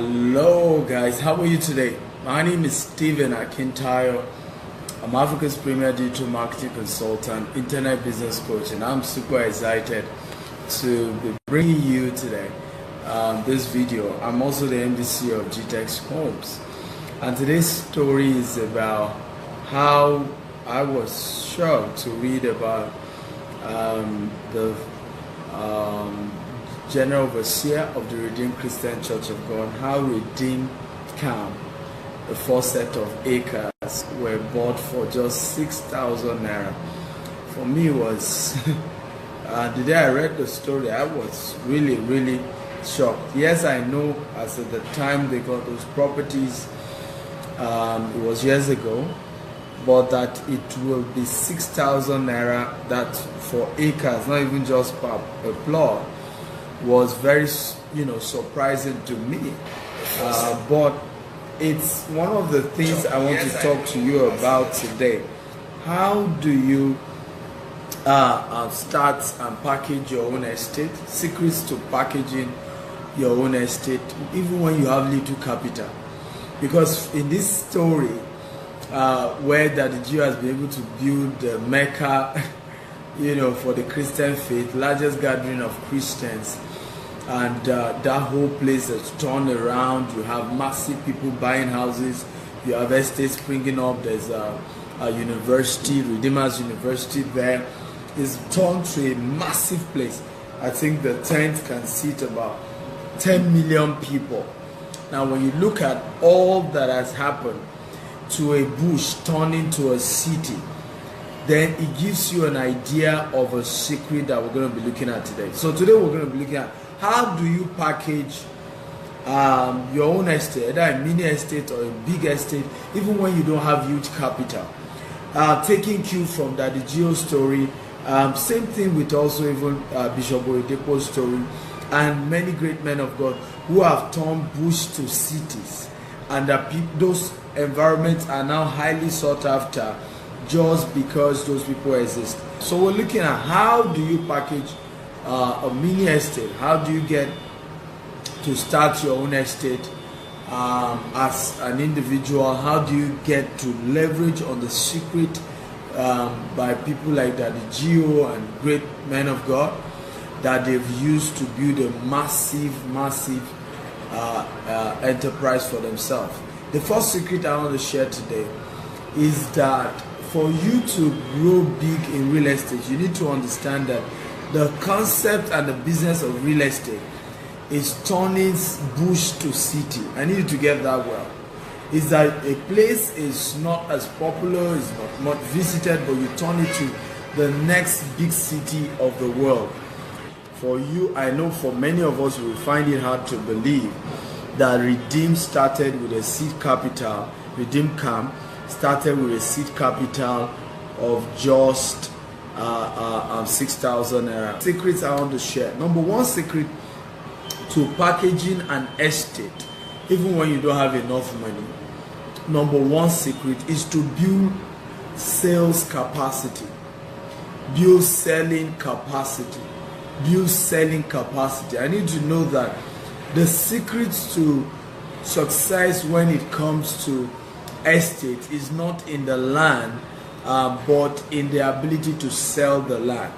Hello guys, how are you today? My name is Stephen Akintayo. I'm Africa's premier digital marketing consultant, internet business coach, and I'm super excited to be bringing you today this video. I'm also the MDC of GTEX Homes, and today's story is about how I was shocked to read about the General Overseer of the Redeemed Christian Church of God, how Redeemed Camp, the 4 set of acres, were bought for just 6,000 naira. For me, it was the day I read the story, I was really shocked. Yes, I know as at the time they got those properties, it was years ago, but that it will be 6,000 naira, that for acres, not even just per plot, was very surprising to me. But it's one of the things I want to talk to you about today. How do you start and package your own estate? Secrets to packaging your own estate, even when you have little capital. Because in this story, where that Jew has been able to build the Mecca, for the Christian faith, largest gathering of Christians, and that whole place is turned around. You have massive people buying houses. You have estates springing up. There's a university, Redeemers University there. It's turned to a massive place. I think the tent can seat about 10 million people. Now, when you look at all that has happened to a bush turning to a city, then it gives you an idea of a secret that we're going to be looking at today. So today we're going to be looking at how do you package your own estate, either a mini estate or a big estate, even when you don't have huge capital. Taking cue from Daddy Gio story, same thing with also even Bishop Oyedepo's story, and many great men of God who have turned bush to cities, and those environments are now highly sought after just because those people exist. So we're looking at how do you package a mini estate. How do you get to start your own estate as an individual? How do you get to leverage on the secret by people like Daddy Gio and great men of God that they've used to build a massive enterprise for themselves? The first secret I want to share today is that for you to grow big in real estate, you need to understand that the concept and the business of real estate is turning bush to city. I need you to get that well. Is that a place is not as popular, is not visited, but you turn it to the next big city of the world. For you, I know for many of us, we will find it hard to believe that Redeem started with a seed capital. Redeem Camp started with a seed capital of just 6,000 naira. Secrets I want to share. Number one secret to packaging an estate, even when you don't have enough money. Number one secret is to build sales capacity. Build selling capacity. Build selling capacity. I need to know that the secrets to success when it comes to estate is not in the land, but in the ability to sell the land.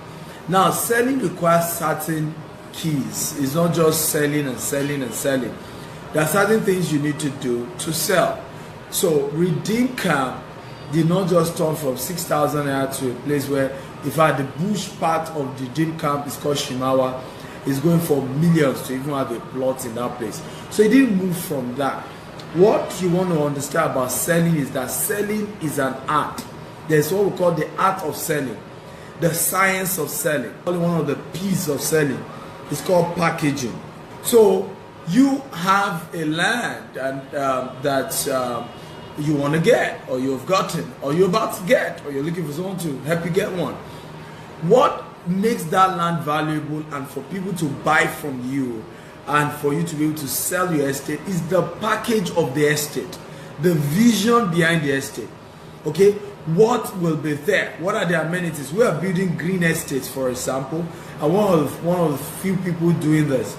Now, selling requires certain keys. It's not just selling and selling and selling. There are certain things you need to do to sell. So, Redeem Camp did not just turn from 6,000 naira to a place where, in fact, the bush part of the Redeem Camp is called Shimawa, is going for millions to even have a plot in that place. So, it didn't move from that. What you want to understand about selling is that selling is an art. There's what we call the art of selling, the science of selling. Only one of the P's of selling is called packaging. So you have a land and that you want to get, or you've gotten, or you're about to get, or you're looking for someone to help you get one. What makes that land valuable and for people to buy from you and for you to be able to sell your estate is the package of the estate, the vision behind the estate. Okay, what will be there? What are the amenities? We are building green estates, for example, and one of the few people doing this.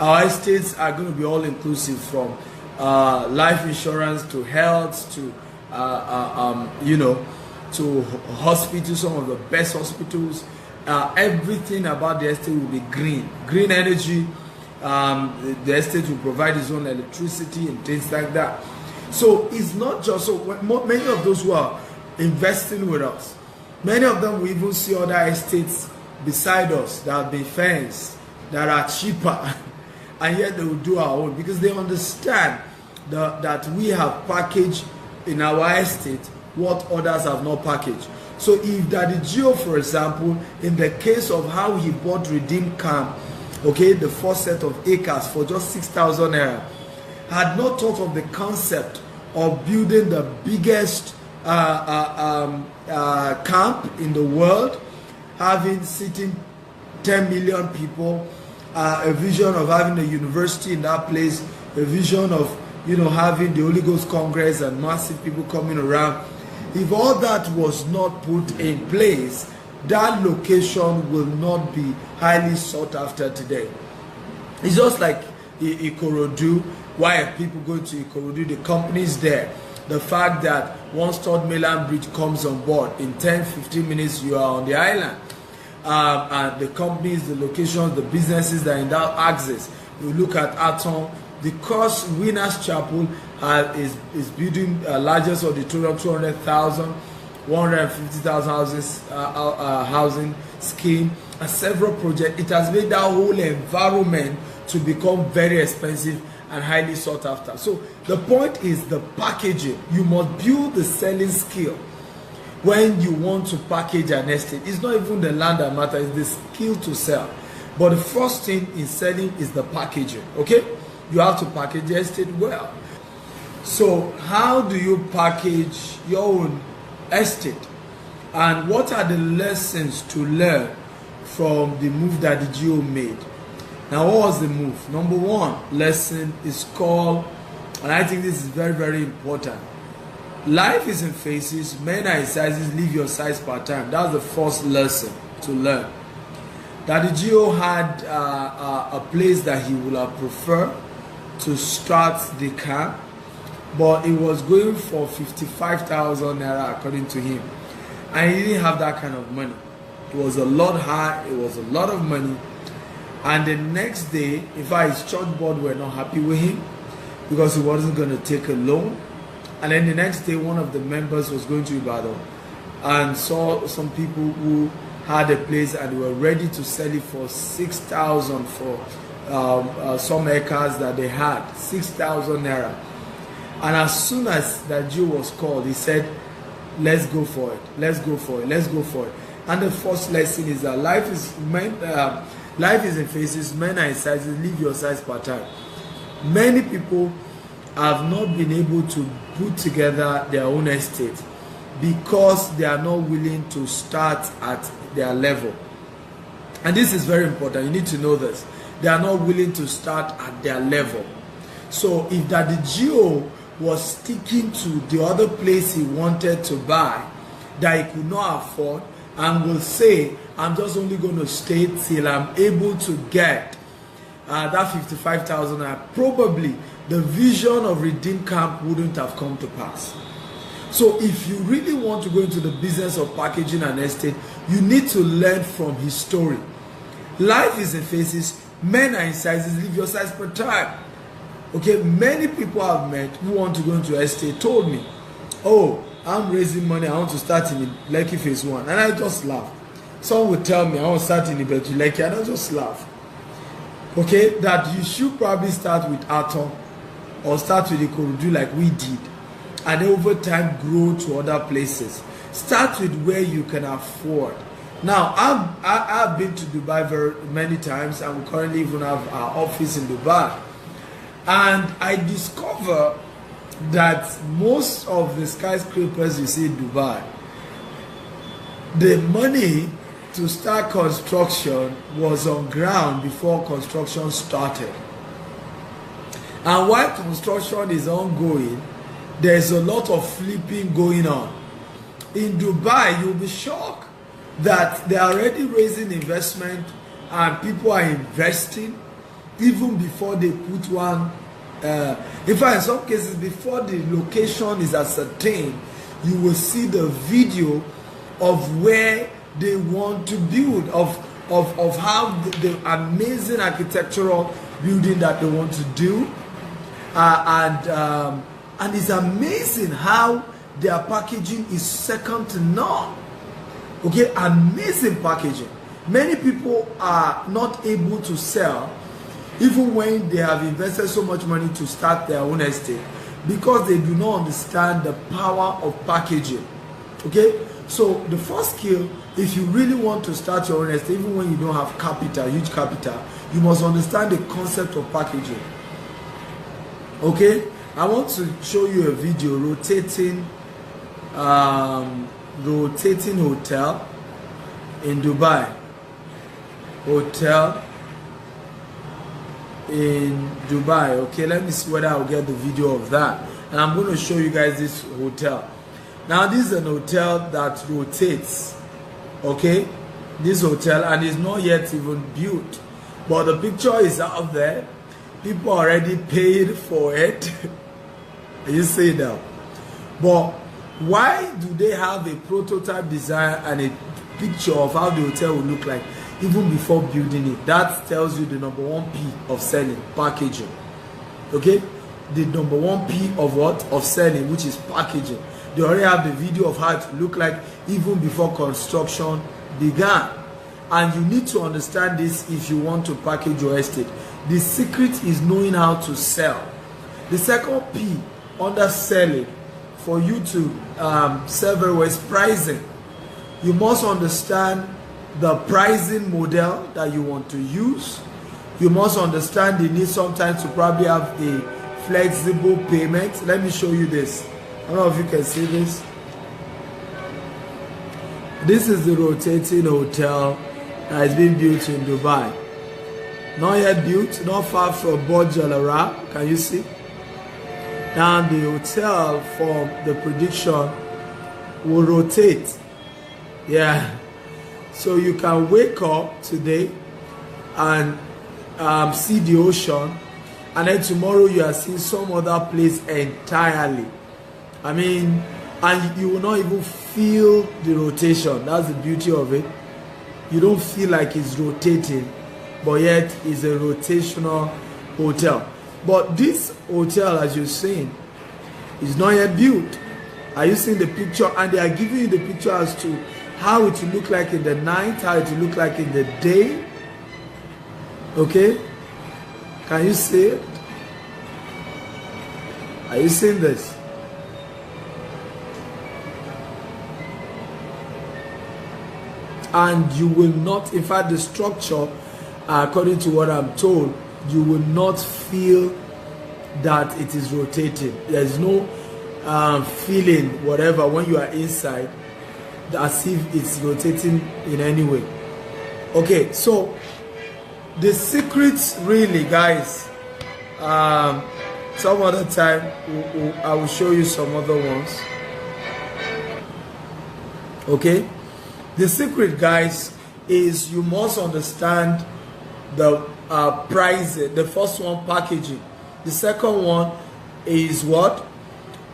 Our estates are going to be all inclusive, from life insurance to health to to hospitals, some of the best hospitals. Everything about the estate will be green energy. The estate will provide its own electricity and things like that. So it's not just so. Many of those who are investing with us, many of them will even see other estates beside us that have been fenced, that are cheaper, and yet they will do our own, because they understand that we have packaged in our estate what others have not packaged. So if Daddy Gio, for example, in the case of how he bought Redeem Camp, okay, the first set of acres for just 6,000 naira, had not thought of the concept of building the biggest camp in the world, having sitting 10 million people, a vision of having a university in that place, a vision of having the Holy Ghost Congress and massive people coming around. If all that was not put in place, that location will not be highly sought after today. It's just like Ikorodu. Why are people going to Ikorodu? The companies there. The fact that once Third Mainland Bridge comes on board, in 10-15 minutes you are on the island. And the companies, the locations, the businesses that are in that axis. You look at Aton, the Cross Winners Chapel is building a largest auditorium, 200,000, 150,000 housing scheme, and several projects. It has made that whole environment to become very expensive and highly sought after. So the point is the packaging. You must build the selling skill when you want to package an estate. It's not even the land that matters, it's the skill to sell. But the first thing in selling is the packaging, okay? You have to package the estate well. So how do you package your own estate? And what are the lessons to learn from the move that the Gio made? Now, what was the move? Number one lesson is called, and I think this is very, very important. Life is in phases, men are in sizes, leave your size part time. That's the first lesson to learn. Daddy Gio had a place that he would have preferred to start the camp, but it was going for 55,000 naira according to him, and he didn't have that kind of money. It was a lot high, it was a lot of money. And the next day, in fact, his church board were not happy with him because he wasn't going to take a loan. And then the next day, one of the members was going to Ibadan and saw some people who had a place and they were ready to sell it for 6,000 for some acres that they had, 6,000 naira. And as soon as that Jew was called, he said, let's go for it, let's go for it, let's go for it. And the first lesson is that life is in phases, men are in sizes, leave your size part time. Many people have not been able to put together their own estate because they are not willing to start at their level. And this is very important. You need to know this. They are not willing to start at their level. So if Daddy Gio was sticking to the other place he wanted to buy that he could not afford, and will say, I'm just only going to stay till I'm able to get that 55,000, probably the vision of Redeem Camp wouldn't have come to pass. So if you really want to go into the business of packaging an estate, you need to learn from his story. Life is in phases, men are in sizes, leave your size per time. Okay, many people I've met who want to go into estate told me, oh, I'm raising money, I want to start in Lekki phase 1. And I just laugh. Someone would tell me, I want to start in Ibetu Lekki, and I just laugh. Okay, that you should probably start with Atom or start with Ikorodu like we did, and over time grow to other places. Start with where you can afford. Now, I've been to Dubai very many times, and we currently even have our office in Dubai. And I discover that most of the skyscrapers you see in Dubai, the money to start construction was on ground before construction started. And while construction is ongoing, there's a lot of flipping going on. In Dubai, you'll be shocked that they're already raising investment and people are investing even before they put one. In fact, in some cases, before the location is ascertained, you will see the video of where they want to build, of how the amazing architectural building that they want to do, and it's amazing how their packaging is second to none. Okay, amazing packaging. Many people are not able to sell even when they have invested so much money to start their own estate, because they do not understand the power of packaging. Okay, so the first skill, if you really want to start your own estate, even when you don't have capital, huge capital, you must understand the concept of packaging. Okay, I want to show you a video rotating hotel in Dubai. Hotel in Dubai. Okay, let me see whether I'll get the video of that, and I'm going to show you guys this hotel. Now this is an hotel that rotates. Okay, this hotel, and it's not yet even built, but the picture is out there. People already paid for it. You see that? But why do they have a prototype design and a picture of how the hotel will look like even before building it? That tells you the number 1 P of selling, packaging. Okay, the number 1 P of what? Of selling, which is packaging. They already have the video of how it look like even before construction began. And you need to understand this if you want to package your estate. The secret is knowing how to sell. The second P under selling, for you to sell very well, is pricing. You must understand the pricing model that you want to use. You must understand the need sometimes to probably have a flexible payment. Let me show you this. I don't know if you can see this. This is the rotating hotel that is being built in Dubai. Not yet built, not far from Burj Al Arab. Can you see? Now the hotel, for the prediction, will rotate. Yeah. So you can wake up today and see the ocean, and then tomorrow you are seeing some other place entirely. I mean, and you will not even feel the rotation. That's the beauty of it. You don't feel like it's rotating, but yet it's a rotational hotel. But this hotel, as you're seeing, is not yet built. Are you seeing the picture? And they are giving you the picture as to how it will look like in the night, how it will look like in the day. Okay? Can you see it? Are you seeing this? And you will not, in fact, the structure, according to what I'm told, you will not feel that it is rotating. There's no feeling, whatever, when you are inside, as if it's rotating in any way. Okay, so the secrets, really, guys, some other time I will show you some other ones. Okay, the secret, guys, is you must understand the price. The first one, packaging. The second one is what?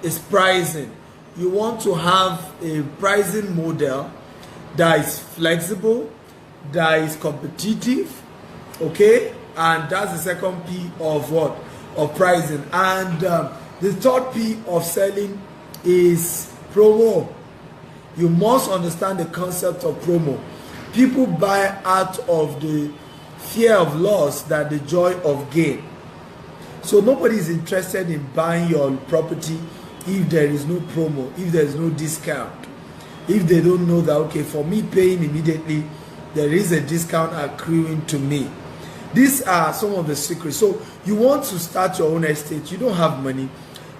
Is pricing. You want to have a pricing model that is flexible, that is competitive, okay? And that's the second P of what? Of pricing. And the third P of selling is promo. You must understand the concept of promo. People buy out of the fear of loss than the joy of gain. So nobody is interested in buying your property if there is no promo, if there is no discount, if they don't know that, okay, for me paying immediately, there is a discount accruing to me. These are some of the secrets. So you want to start your own estate, you don't have money.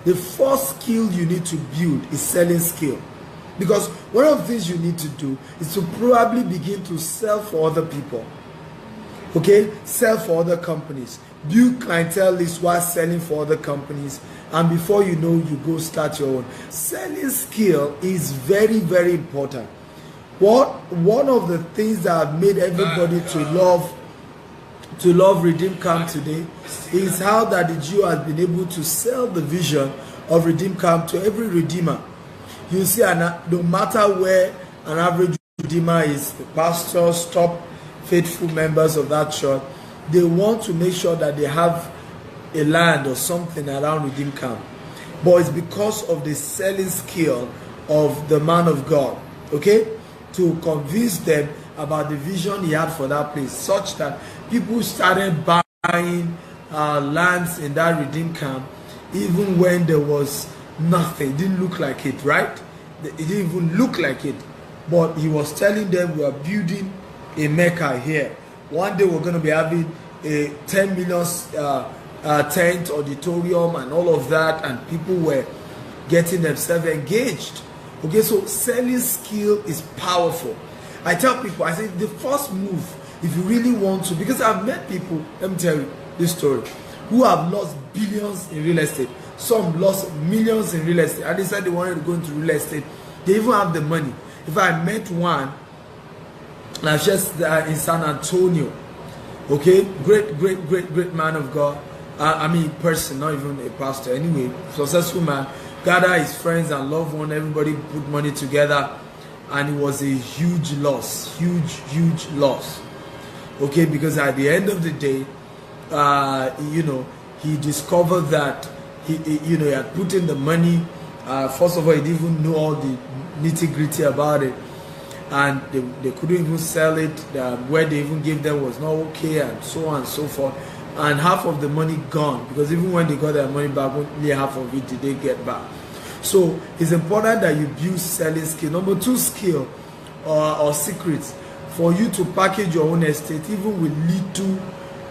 The first skill you need to build is selling skill. Because one of the things you need to do is to probably begin to sell for other people. Okay? Sell for other companies. Build clientele list while selling for other companies. And before you know, you go start your own. Selling skill is very, very important. One of the things that have made everybody to love to love Redeem Camp today is how that the Jew has been able to sell the vision of Redeem Camp to every redeemer. You see, no matter where an average redeemer is, the pastors, top faithful members of that church, they want to make sure that they have a land or something around Redeem Camp. But it's because of the selling skill of the man of God, okay, to convince them about the vision he had for that place, such that people started buying lands in that Redeem Camp, even when there was nothing. It didn't look like it, right? It didn't even look like it. But he was telling them, we are building a Mecca here. One day we're going to be having a 10 million tent auditorium and all of that, and people were getting themselves engaged. Okay, so selling skill is powerful. I tell people, I say the first move, if you really want to, because I've met people, let me tell you this story, who have lost billions in real estate. Some lost millions in real estate, and they said they wanted to go into real estate. They even have the money. If I met one, just in San Antonio, okay, great man of God. I mean, person, not even a pastor. Anyway, successful man. Gather his friends and loved one. Everybody put money together, and it was a huge loss, huge loss. Okay, because at the end of the day, you know, he discovered that he had put in the money. First of all, he didn't even know all the nitty-gritty about it, and they couldn't even sell it. Where they even gave them was not okay, and so on and so forth. And half of the money gone, because even when they got their money back, only half of it did they get back. So it's important that you build selling skill. Number 2 skill or secrets for you to package your own estate, even with little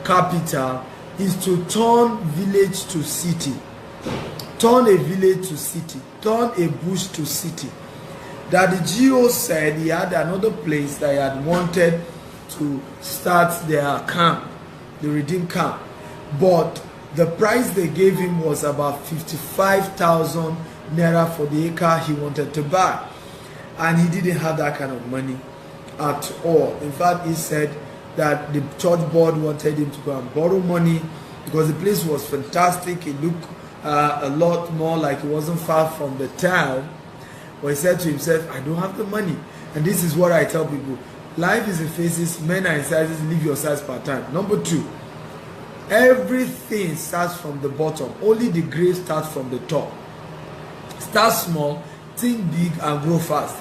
capital, is to turn village to city. Turn a village to city. Turn a bush to city. That the GO said he had another place that he had wanted to start their camp, the Redeem Camp, but the price they gave him was about 55,000 naira for the acre he wanted to buy, and he didn't have that kind of money at all. In fact, he said that the church board wanted him to go and borrow money because the place was fantastic. It looked a lot more like it wasn't far from the town. But he said to himself, I don't have the money. And this is what I tell people. Life is in phases, men are in sizes, live your size per time. Number 2, everything starts from the bottom. Only the grace starts from the top. Start small, think big, and grow fast.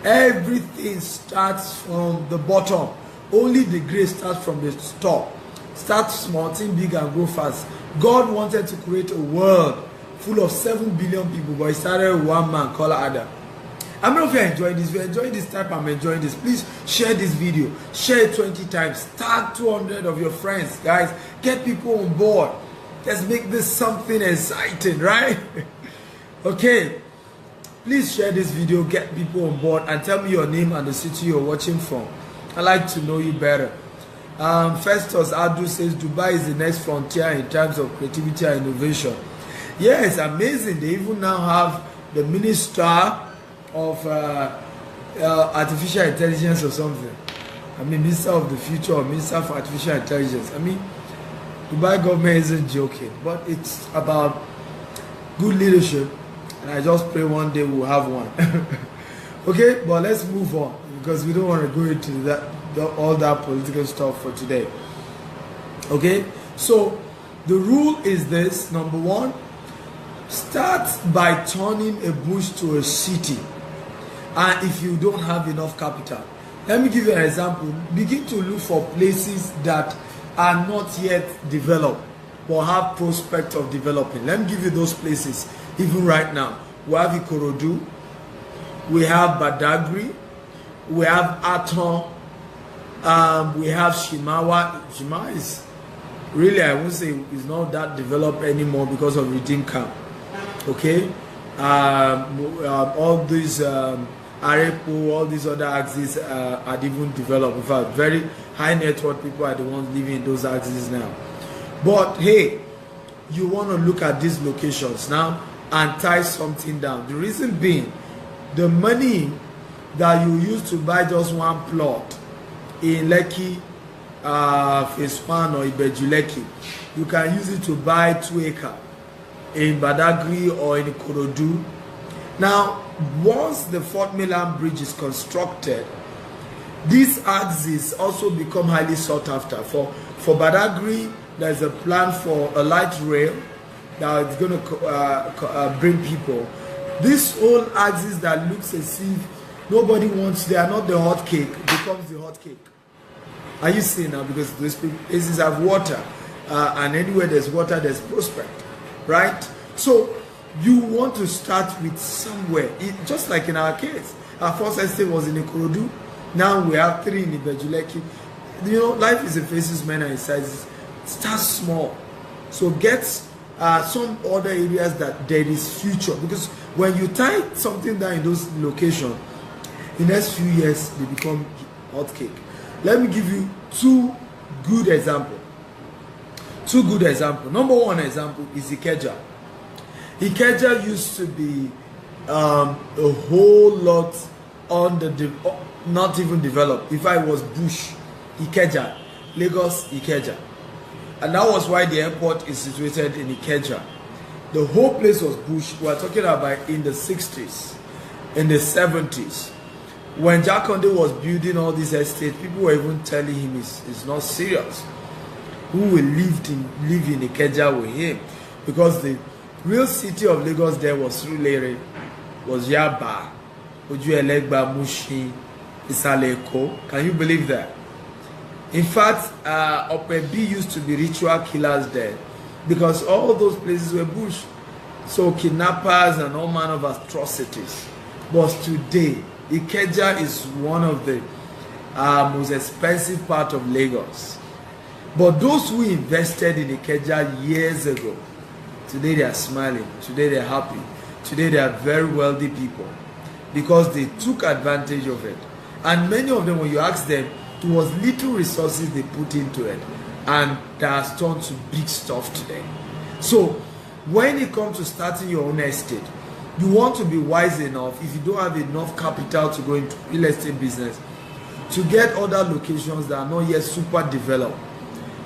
Everything starts from the bottom. Only the grace starts from the top. Start small, think big, and grow fast. God wanted to create a world full of 7 billion people, but he started with one man called Adam. I don't know if you're enjoying this. If you're enjoying this type, I'm enjoying this. Please share this video. Share it 20 times. Tag 200 of your friends, guys. Get people on board. Let's make this something exciting, right? Okay. Please share this video. Get people on board and tell me your name and the city you're watching from. I'd like to know you better. Festus Adu says Dubai is the next frontier in terms of creativity and innovation. Yeah, it's amazing. They even now have the minister of artificial intelligence or something. I mean, minister of the future or minister for artificial intelligence. I mean, Dubai government isn't joking, but it's about good leadership, and I just pray one day we'll have one. Okay, but let's move on because we don't want to go into that all that political stuff for today. Okay, so the rule is this: number 1, start by turning a bush to a city. And if you don't have enough capital, let me give you an example. Begin to look for places that are not yet developed but have prospect of developing. Let me give you those places. Even right now, we have Ikorodu, we have Badagry, we have Aton, we have Shimawa. Shimawa is really, I won't say it's not that developed anymore because of Redeem Camp. Okay, all these Arepo, all these other axes are even developed. In fact, very high net worth people are the ones living in those axes now. But hey, you want to look at these locations now and tie something down. The reason being, the money that you use to buy just one plot in Lekki phase 1 or Ibejuleki, you can use it to buy 2 acres in Badagry or in Ikorodu. Now, once the Fort Mainland Bridge is constructed, these axes also become highly sought after. For Badagry, there's a plan for a light rail that is going to bring people. This whole axis that looks as if nobody wants, they are not the hot cake, becomes the hot cake. Are you seeing now? Because these places have water, and anywhere there's water, there's prospect, right? So you want to start with somewhere. Just like in our case, our first estate was in Ikorodu. Now we have 3 in Ibejuleki. You know, life is a phases, manner, and sizes. Start small. So get some other areas that there is future. Because when you tie something down in those locations, in the next few years, they become hot cake. Let me give you 2 good examples. 2 good examples. Number 1 example is Ikeja. Ikeja used to be a whole lot on the not even developed. If I was bush, Ikeja, Lagos, Ikeja, and that was why the airport is situated in Ikeja. The whole place was bush. We are talking about in the 60s, in the 70s. When Jakonde was building all these estates, people were even telling him it's not serious. Who will live in Ikeja with him? Because the real city of Lagos there was Surulere, was Yaba, Ojuelegba, Mushin, Isaleko. Can you believe that? In fact, Opebi used to be ritual killers there because all those places were bush. So kidnappers and all manner of atrocities. But today, Ikeja is one of the most expensive part of Lagos. But those who invested in Ikeja years ago, today they are smiling, today they are happy, today they are very wealthy people because they took advantage of it. And many of them, when you ask them, it was little resources they put into it, and that has turned to big stuff today. So when it comes to starting your own estate, you want to be wise enough, if you don't have enough capital to go into real estate business, to get other locations that are not yet super developed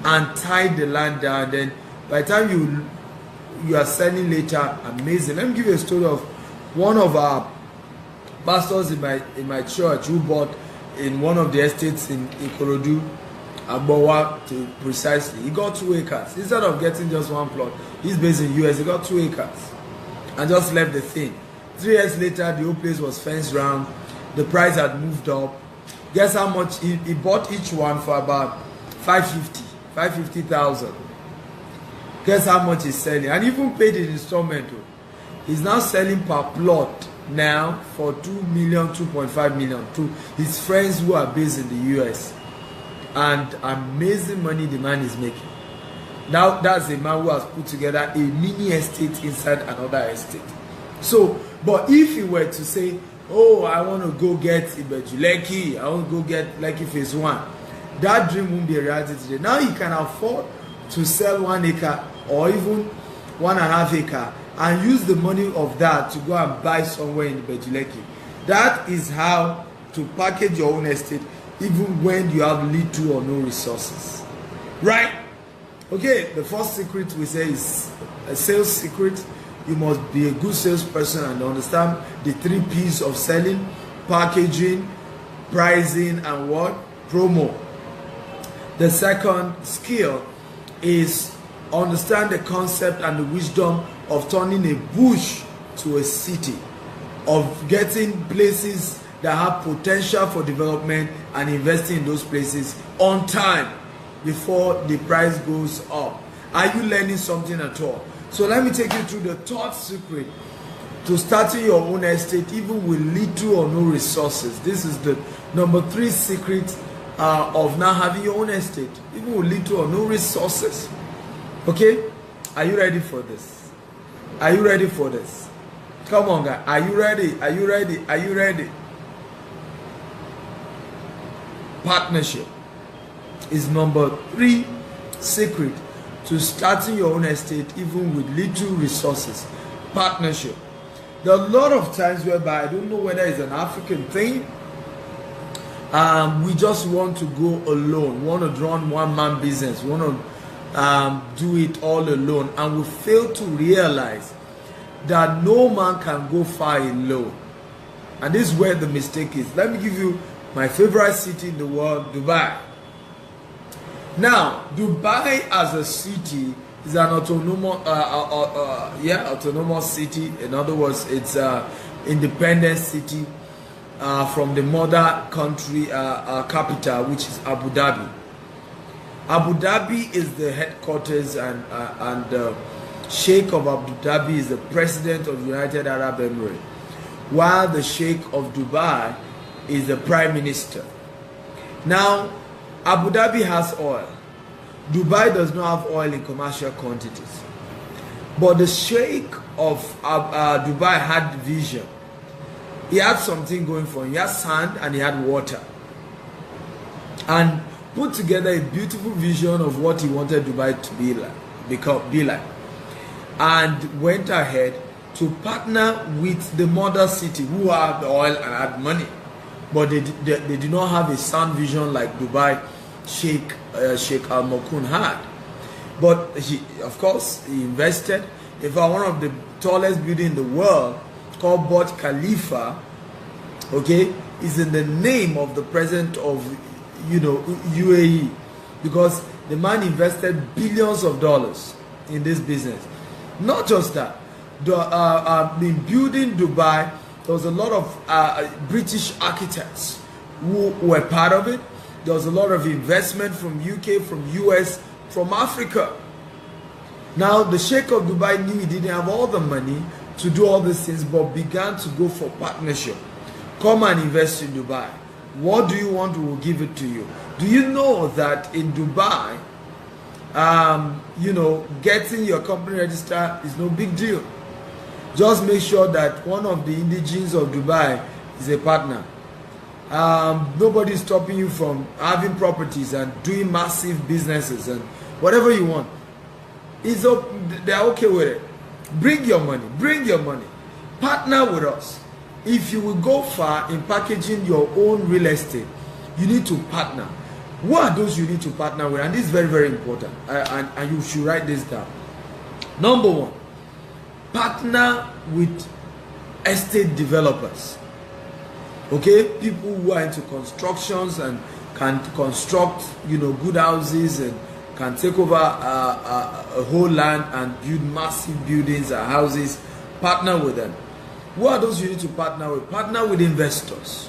and tie the land down. Then by the time you are selling later, amazing. Let me give you a story of one of our pastors in my church who bought in one of the estates in Ikorodu, Agbowa to precisely. He got 2 acres. Instead of getting just 1 plot, he's based in US, he got 2 acres and just left the thing. 3 years later, the whole place was fenced round. The price had moved up. Guess how much he bought each one for? About 550,000. Guess how much he's selling, and even paid in installment. He's now selling per plot now for 2 million, 2.5 million to his friends who are based in the US. And amazing money the man is making. Now that's a man who has put together a mini estate inside another estate. So, but if he were to say, oh, I want to go get Ibejuleki, I want to go get Lekki phase 1, that dream won't be a reality today. Now he can afford to sell 1 acre or even 1.5 acre and use the money of that to go and buy somewhere in Ibejuleki. That is how to package your own estate even when you have little or no resources. Right? Okay, the first secret we say is a sales secret. You must be a good salesperson and understand the 3 P's of selling: packaging, pricing, and what? Promo. The second skill is understand the concept and the wisdom of turning a bush to a city, of getting places that have potential for development and investing in those places on time before the price goes up. Are you learning something at all? So let me take you through the 3rd secret to starting your own estate even with little or no resources. This is the number 3 secret of now having your own estate even with little or no resources. Okay, are you ready for this? Are you ready for this? Come on, guys. Are you ready? Are you ready? Are you ready? Partnership is number 3 secret to starting your own estate even with little resources. Partnership. There are a lot of times whereby, I don't know whether it's an African thing We just want to go alone, want to run one-man business, want to do it all alone, and we fail to realize that no man can go far alone. And this is where the mistake is. Let me give you my favorite city in the world, Dubai. Now, Dubai as a city is an autonomous city. In other words, it's an independent city from the mother country capital, which is Abu Dhabi. Abu Dhabi is the headquarters, and Sheikh of Abu Dhabi is the president of the United Arab Emirates, while the Sheikh of Dubai is the prime minister. Now, Abu Dhabi has oil. Dubai does not have oil in commercial quantities. But the Sheikh of Dubai had vision. He had something going for him. He had sand and he had water. And put together a beautiful vision of what he wanted Dubai to be like. And went ahead to partner with the mother city, who had oil and had money. But they did not have a sound vision like Dubai Sheikh Al Maktoum had. But of course, he invested. In fact, one of the tallest buildings in the world, called Burj Khalifa, okay, is in the name of the president of UAE, because the man invested billions of dollars in this business. Not just that, in building Dubai, there was a lot of British architects who were part of it. There was a lot of investment from UK, from US, from Africa. Now, the Sheikh of Dubai knew he didn't have all the money to do all these things, but began to go for partnership. Come and invest in Dubai. What do you want? We will give it to you. Do you know that in Dubai, getting your company registered is no big deal. Just make sure that one of the indigenes of Dubai is a partner. Nobody is stopping you from having properties and doing massive businesses and whatever you want. They're okay with it. Bring your money. Bring your money. Partner with us. If you will go far in packaging your own real estate, you need to partner. What are those you need to partner with? And this is very, very important. And you should write this down. Number one, partner with estate developers. Okay, people who are into constructions and can construct, good houses and can take over a whole land and build massive buildings and houses. Partner with them. Who are those you need to partner with? Partner with investors,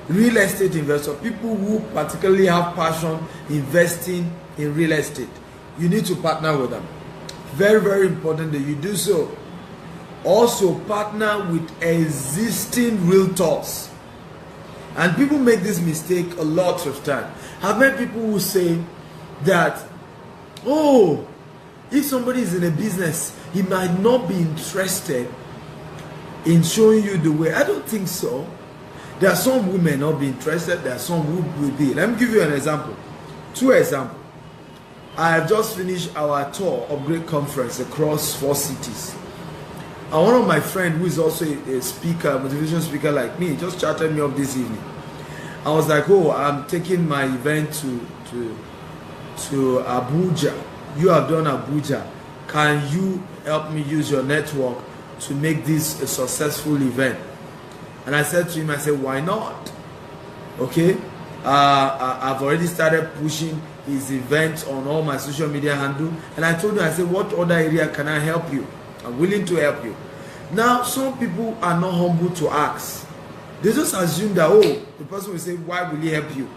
real estate investors, people who particularly have passion investing in real estate. You need to partner with them. Very, very important that you do so. Also, partner with existing realtors. And people make this mistake a lot of time. I've met people who say that, oh, if somebody is in a business, he might not be interested in showing you the way. I don't think so. There are some who may not be interested. There are some who will be. Let me give you an example. Two examples. I have just finished our tour of Great Conference across 4 cities. And one of my friends, who is also a speaker, motivation speaker like me, just chatted me up this evening. I was like, oh, I'm taking my event to Abuja. You have done Abuja. Can you help me use your network to make this a successful event? And I said to him, why not? Okay, I've already started pushing his event on all my social media handle, and I told him, I said, what other area can I help you? I'm willing to help you. Now, some people are not humble to ask. They just assume that, oh, the person will say, why will he help you?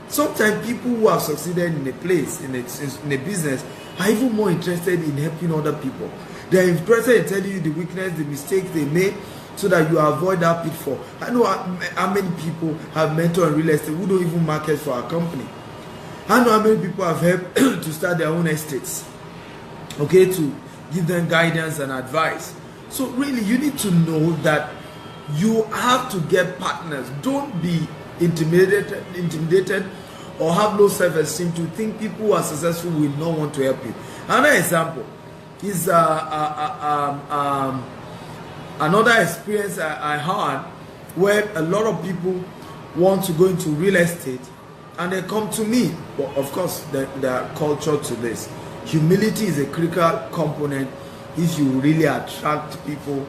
Sometimes people who have succeeded in a place, in a business, are even more interested in helping other people. They are interested in telling you the weakness, the mistakes they made, so that you avoid that pitfall. I know how many people have mentored in real estate who don't even market for our company. I know how many people have helped to start their own estates. Okay, to give them guidance and advice. So really, you need to know that you have to get partners. Don't be intimidated or have low self-esteem to think people who are successful will not want to help you. Another example is another experience I had where a lot of people want to go into real estate and they come to me. But of course, there are culture to this. Humility is a critical component if you really attract people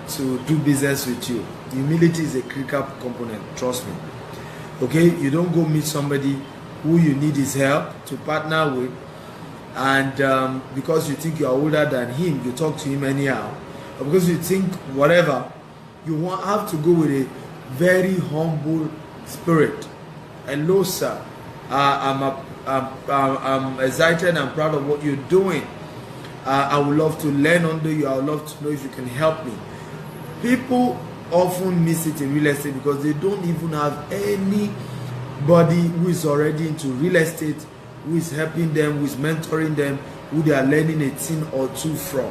to do business with you. Humility is a critical component, trust me. Okay, you don't go meet somebody who you need his help to partner with, and because you think you are older than him, you talk to him anyhow, or because you think whatever, you have to go with a very humble spirit. Hello, sir. I'm excited and proud of what you're doing. I would love to learn under you. I would love to know if you can help me. People often miss it in real estate because they don't even have anybody who is already into real estate, who is helping them, who is mentoring them, who they are learning a thing or two from,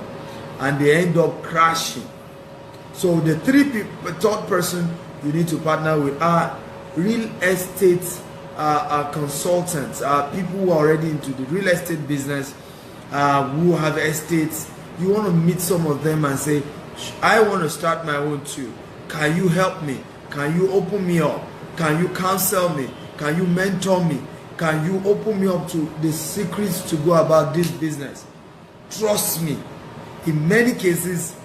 and they end up crashing. So the third person you need to partner with are real estate consultants, people who are already into the real estate business, who have estates. You want to meet some of them and say, I want to start my own too. Can you help me? Can you open me up? Can you counsel me? Can you mentor me? Can you open me up to the secrets to go about this business? Trust me, in many cases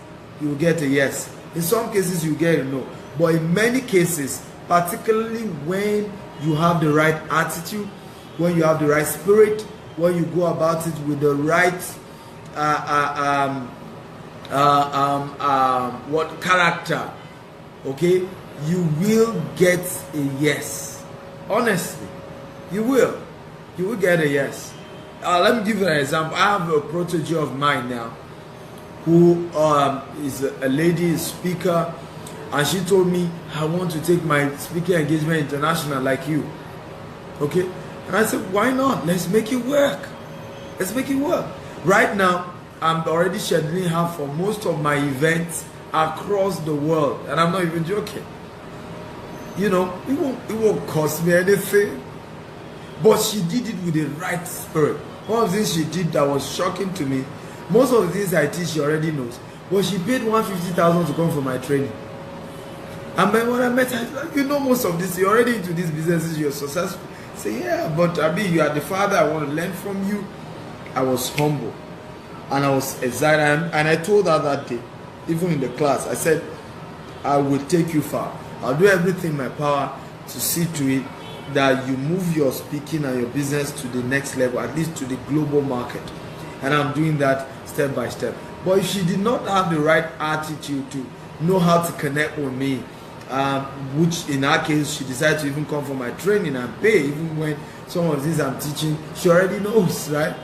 you will get a yes. In some cases you get a no. But in many cases, particularly when you have the right attitude, when you have the right spirit, when you go about it with the right what character, okay, you will get a yes. Honestly, you will get a yes. Let me give you an example. I have a protege of mine now who is a lady speaker, and she told me, I want to take my speaker engagement international like you. Okay, and I said, why not? Let's make it work. Let's make it work. Right now, I'm already scheduling her for most of my events across the world, and I'm not even joking. You know, it won't cost me anything, but she did it with the right spirit. One of the things she did that was shocking to me, most of the things I teach she already knows, but she paid $150,000 to come for my training. And then when I met her, like, you know most of this, you're already into these businesses, you're successful. I say, yeah, but you are the father, I want to learn from you. I was humble and I was excited, and I told her that day, even in the class, I said, I will take you far. I'll do everything in my power to see to it that you move your speaking and your business to the next level, at least to the global market. And I'm doing that step by step. But if she did not have the right attitude to know how to connect with me, which in her case, she decided to even come for my training and pay, even when some of these I'm teaching, she already knows, right?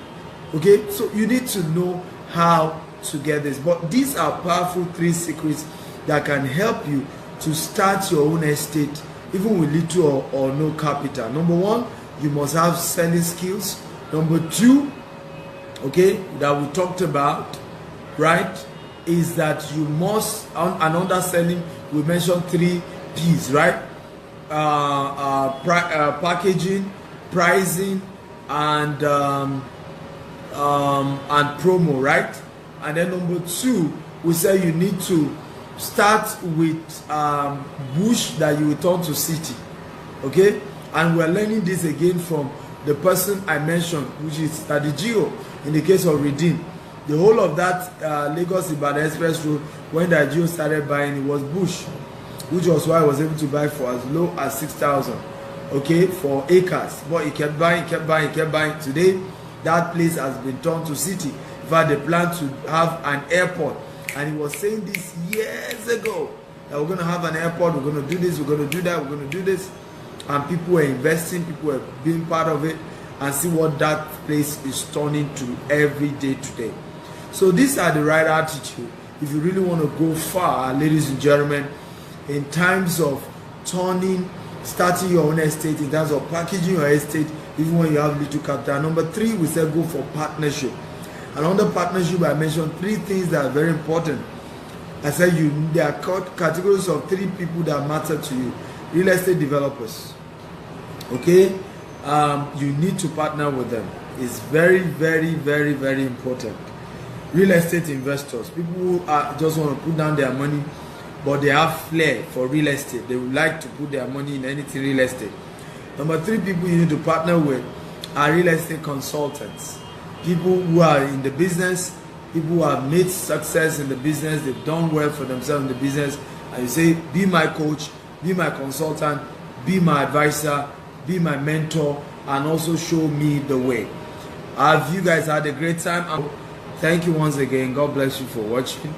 Okay, so you need to know how to get this. But these are powerful 3 secrets that can help you to start your own estate, even with little or no capital. Number 1, you must have selling skills. Number 2, okay, that we talked about, right, is that you must, and underselling, we mentioned 3 P's, right? Packaging, pricing, and promo, right? And then number 2, we say you need to start with bush that you will turn to city, okay? And we're learning this again from the person I mentioned, which is Study Geo in the case of Redeem. The whole of that Lagos Ibadan Express Road, when that Geo started buying, it was bush, which was why I was able to buy for as low as 6,000, okay, for acres. But he kept buying. Today, that place has been turned to city. In fact, they plan to have an airport, and he was saying this years ago that we're going to have an airport, we're going to do this, we're going to do that, we're going to do this, and people were investing, people were being part of it, and see what that place is turning to every day today. So these are the right attitude if you really want to go far, ladies and gentlemen, in terms of starting your own estate, in terms of packaging your estate, even when you have little capital. Number 3, we said go for partnership. And under partnership, I mentioned 3 things that are very important. I said there are categories of 3 people that matter to you. Real estate developers, okay? You need to partner with them. It's very, very, very, very important. Real estate investors, people who just want to put down their money but they have flair for real estate. They would like to put their money in anything real estate. Number 3 people you need to partner with are real estate consultants. People who are in the business, people who have made success in the business, they've done well for themselves in the business, and you say, be my coach, be my consultant, be my advisor, be my mentor, and also show me the way. Have you guys had a great time? Thank you once again. God bless you for watching.